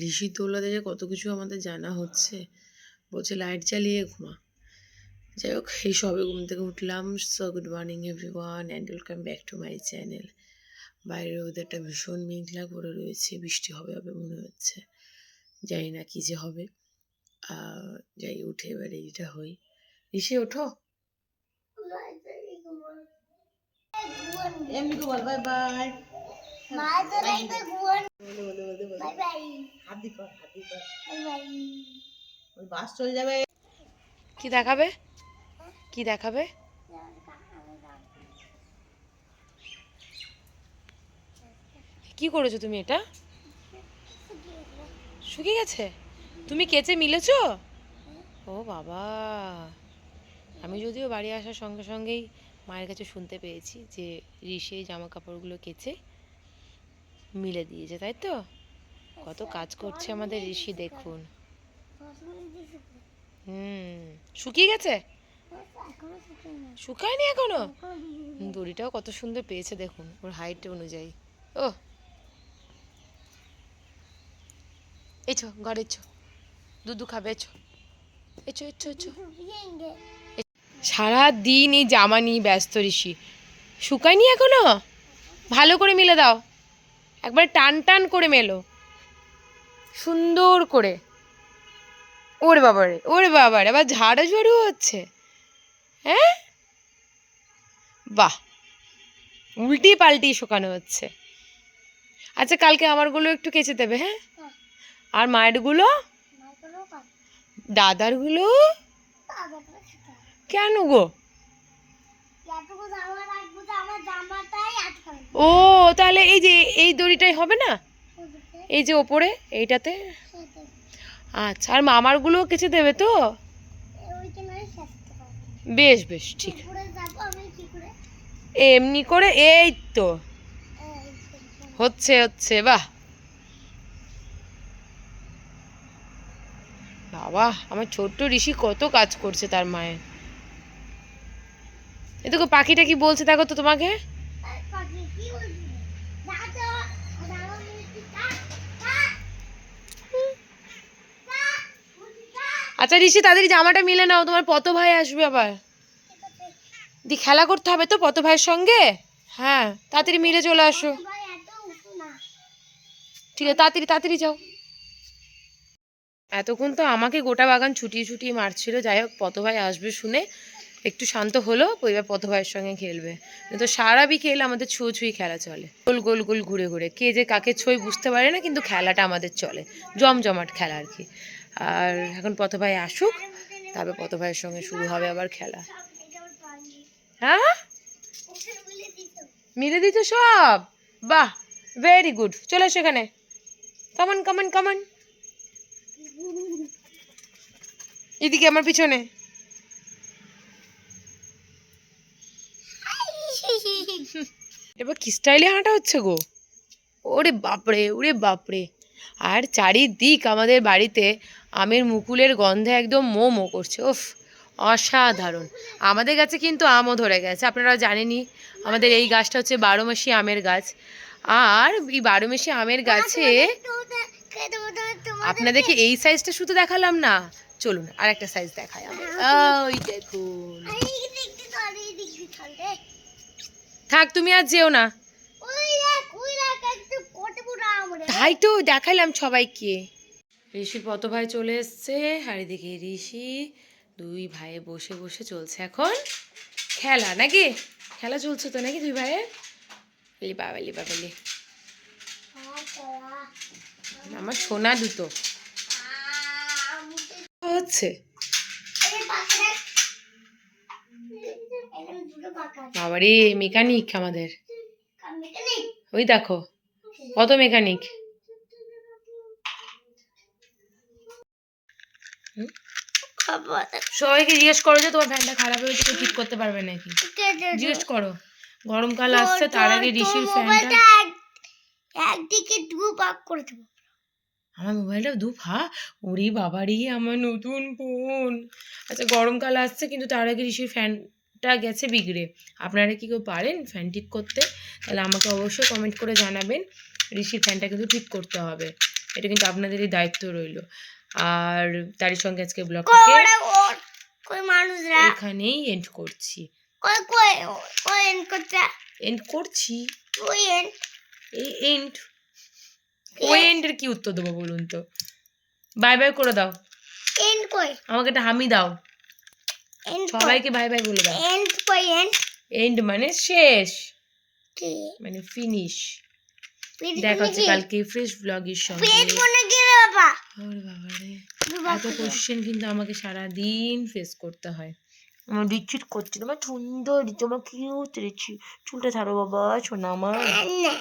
ঋষি তোলাতে যে কত কিছু আমাদের জানা হচ্ছে, বলছে লাইট জ্বালিয়ে ঘুমা। যাই হোক, এই সবে ঘুম থেকে উঠলাম। So good morning everyone and welcome back to my channel. বাইরের ওয়েদারটা ভীষণ মেঘলা করে রয়েছে, বৃষ্টি হবে হবে মনে হচ্ছে, জানি না কি যে হবে। যাই উঠে এবার রেডিটা হই। ঋষি ওঠো। Bye bye. বাস চলে যাবে। কি দেখাবে, কি দেখাবে? কি করেছো তুমি? এটা শুকিয়ে গেছে? তুমি কেচে মিলেছো? ও বাবা, আমি যদিও বাড়ি আসার সঙ্গে সঙ্গেই মায়ের কাছে শুনতে পেয়েছি যে ঋষি জামা কাপড়গুলো কেচে মিলে দিয়েছে, তাই তো? কত কাজ করছে আমাদের ঋষি, দেখুন। শুকিয়ে গেছে? শুকায়নি এখনো? দড়িটাও কত সুন্দর পেয়েছে দেখুন, ওর হাইট অনুযায়ী। ও এছো ঘরে, এছো দুধু খাবে, এছো এছো এছো এছো। সারাদিন এই জামা নিয়ে ব্যস্ত ঋষি, শুকায়নি এখনো? ভালো করে মিলে দাও, একবার টান টান করে মেলো সুন্দর করে। ওরে বাবারে, ওরে বাবারে, আবার ঝাড়ু হচ্ছে। হ্যাঁ বাহ, উল্টি পাল্টি শুকানো হচ্ছে। আচ্ছা, কালকে আমারগুলো একটু কেচে দেবে। হ্যাঁ, আর মায়েরগুলো, দাদারগুলো কেন গো? ও তাহলে এই যে এই দড়িটাই হবে না, এই যে ওপরে এইটাতে? আচ্ছা, আর মামারগুলো কেচে দেবে তো? বেশ বেশ, ঠিক এমনি করে। এই তো হচ্ছে হচ্ছে, বাহ বাবা, আমার ছোট্ট ঋষি কত কাজ করছে তার মায়ের। এ দেখো পাখিটা কি বলছে, দেখো তো তোমাকে। আচ্ছা ঋষি, তাদের জামাটা মিলে নাও, তোমার পত ভাই আসবে আবার। দি খেলা করতে হবে তো পত ভাইয়ের সঙ্গে। হ্যাঁ, তাড়াতাড়ি মিলে চলে আসো। ঠিক আছে, তাড়াতাড়ি তাড়াতাড়ি যাও। এতক্ষণ তো আমাকে গোটা বাগান ছুটিয়ে ছুটিয়ে মারছিল। যাই হোক, পত ভাই আসবে শুনে একটু শান্ত হলো, এবার পত ভাইয়ের সঙ্গে খেলবে। তো সারা বিকেল আমাদের ছুঁই খেলা চলে, গোল গোল গোল ঘুরে ঘুরে, কে যে কাকে ছুঁই বুঝতে পারে না, কিন্তু খেলাটা আমাদের চলে, জমজমাট খেলা আর কি। আর এখন পত ভাই আসুক, তারপর পত ভাইয়ের সঙ্গে শুরু হবে আবার খেলা। হ্যাঁ, মিলে দিতে সব, বাহ, ভেরি গুড। চলে সেখানে, কামান কামান কামান, এদিকে আমার পিছনে। এবার কি স্টাইলে হাঁটা হচ্ছে গো, ওরে বাপরে ওরে বাপরে। আর চারিদিক আমাদের বাড়িতে আমের মুকুলের গন্ধে একদম মো মো করছে, ওফ অসাধারণ। আমাদের গাছে কিন্তু আমও ধরে গেছে, আপনারা জানেনই আমাদের এই গাছটা হচ্ছে 12 মাসি আমের গাছ। আর এই 12 মাসি আমের গাছে আপনাদেরকে এই সাইজটা শুধু দেখালাম না, চলুন আর একটা সাইজ দেখাই আমি। ওই দেখুন, থাক তুমি আর যেও না, তাই তো দেখাইলাম সবাইকে। ঋষির পত ভাই চলে এসছে, আর এদিকে ঋষি দুই ভাইয়ে বসে বসে চলছে এখন খেলা, নাকি? খেলা চলছে তো নাকি দুই ভাইয়ের? বাবালি বাবালি, আমার সোনা দুটো হচ্ছে। বাবারে মেকানিক আমাদের, ওই দেখো কত মেকানিক। সবাইকে জিজ্ঞেস করো যে তোমার ফ্যানটা খারাপ হয়েছে, কেউ ঠিক করতে পারবে নাকি, জিজ্ঞেস করো। গরমকাল আসছে, তার আগে ঋষির ফ্যানটা একদিকে দু ভাগ করে দেবো। আমার মোবাইলটা দু ভাগ, ওরে বাবারি আমার নতুন ফোন। আচ্ছা, গরমকাল আসছে, কিন্তু তার আগে ঋষির ফ্যানটা গেছে বিগড়ে। আপনারা কি কেউ পারেন ফ্যান ঠিক করতে? তাহলে আমাকে অবশ্যই কমেন্ট করে জানাবেন। ঋষির ফ্যানটা কিন্তু ঠিক করতে হবে, এটা কিন্তু আপনাদেরই দায়িত্ব রইলো। আর তারই সঙ্গে আজকে ব্লগটাকে কই মানুষরা এখানেই এন্ড করছি। কই কই কই এন্ড করতে এন্ড করছি। কই এন্ড এই এন্ড ওই এন্ডের কি উত্তর দেবো বলুন তো? বাই বাই করে দাও। এন্ড কই আমাকে একটা হামি দাও। এন্ড সবাইকে বাই বাই বলে দাও। এন্ড কই এন্ড এন্ড মানে শেষ, কি মানে ফিনিশ। ফিনিশ দেখা হচ্ছে কি? কালকে ফ্রেশ ব্লগের সঙ্গে। পেট মনে কি রে বাবা ওরে বাবারে, এত কোশ্চেন কিন্তু আমাকে সারাদিন ফেস করতে হয়। আমার বিচ্ছিট করছে, তোমার সুন্দর, তোমার কিউট দিচ্ছি। চুলটা ছাড়ো বাবা, শোনা আমার। না